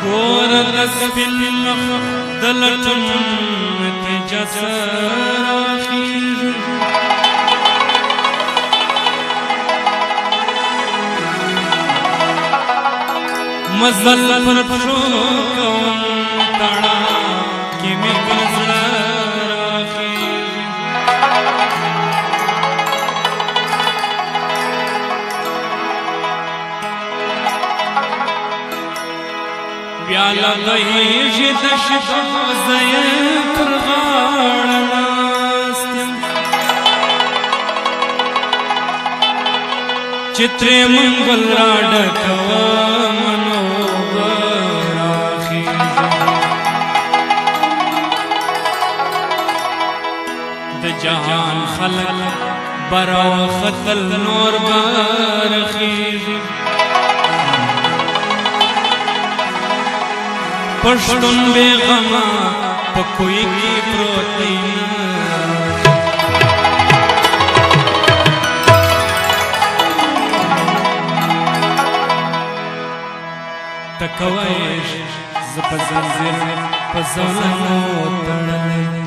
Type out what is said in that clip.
گور دسپل مخ دلتن تجس راخیز مزل پر پشو کون تڑا کی می پزر راخیز بیالا غیش دشتو زیر پر غاڑ ناستیم چتر منگل را ڈکوا منو براخیز د جهان خلق برا خطل نور برخیز پشتون بے غما پکوئی کی پروتی تکویش زپزنزر پزولنو تڑلی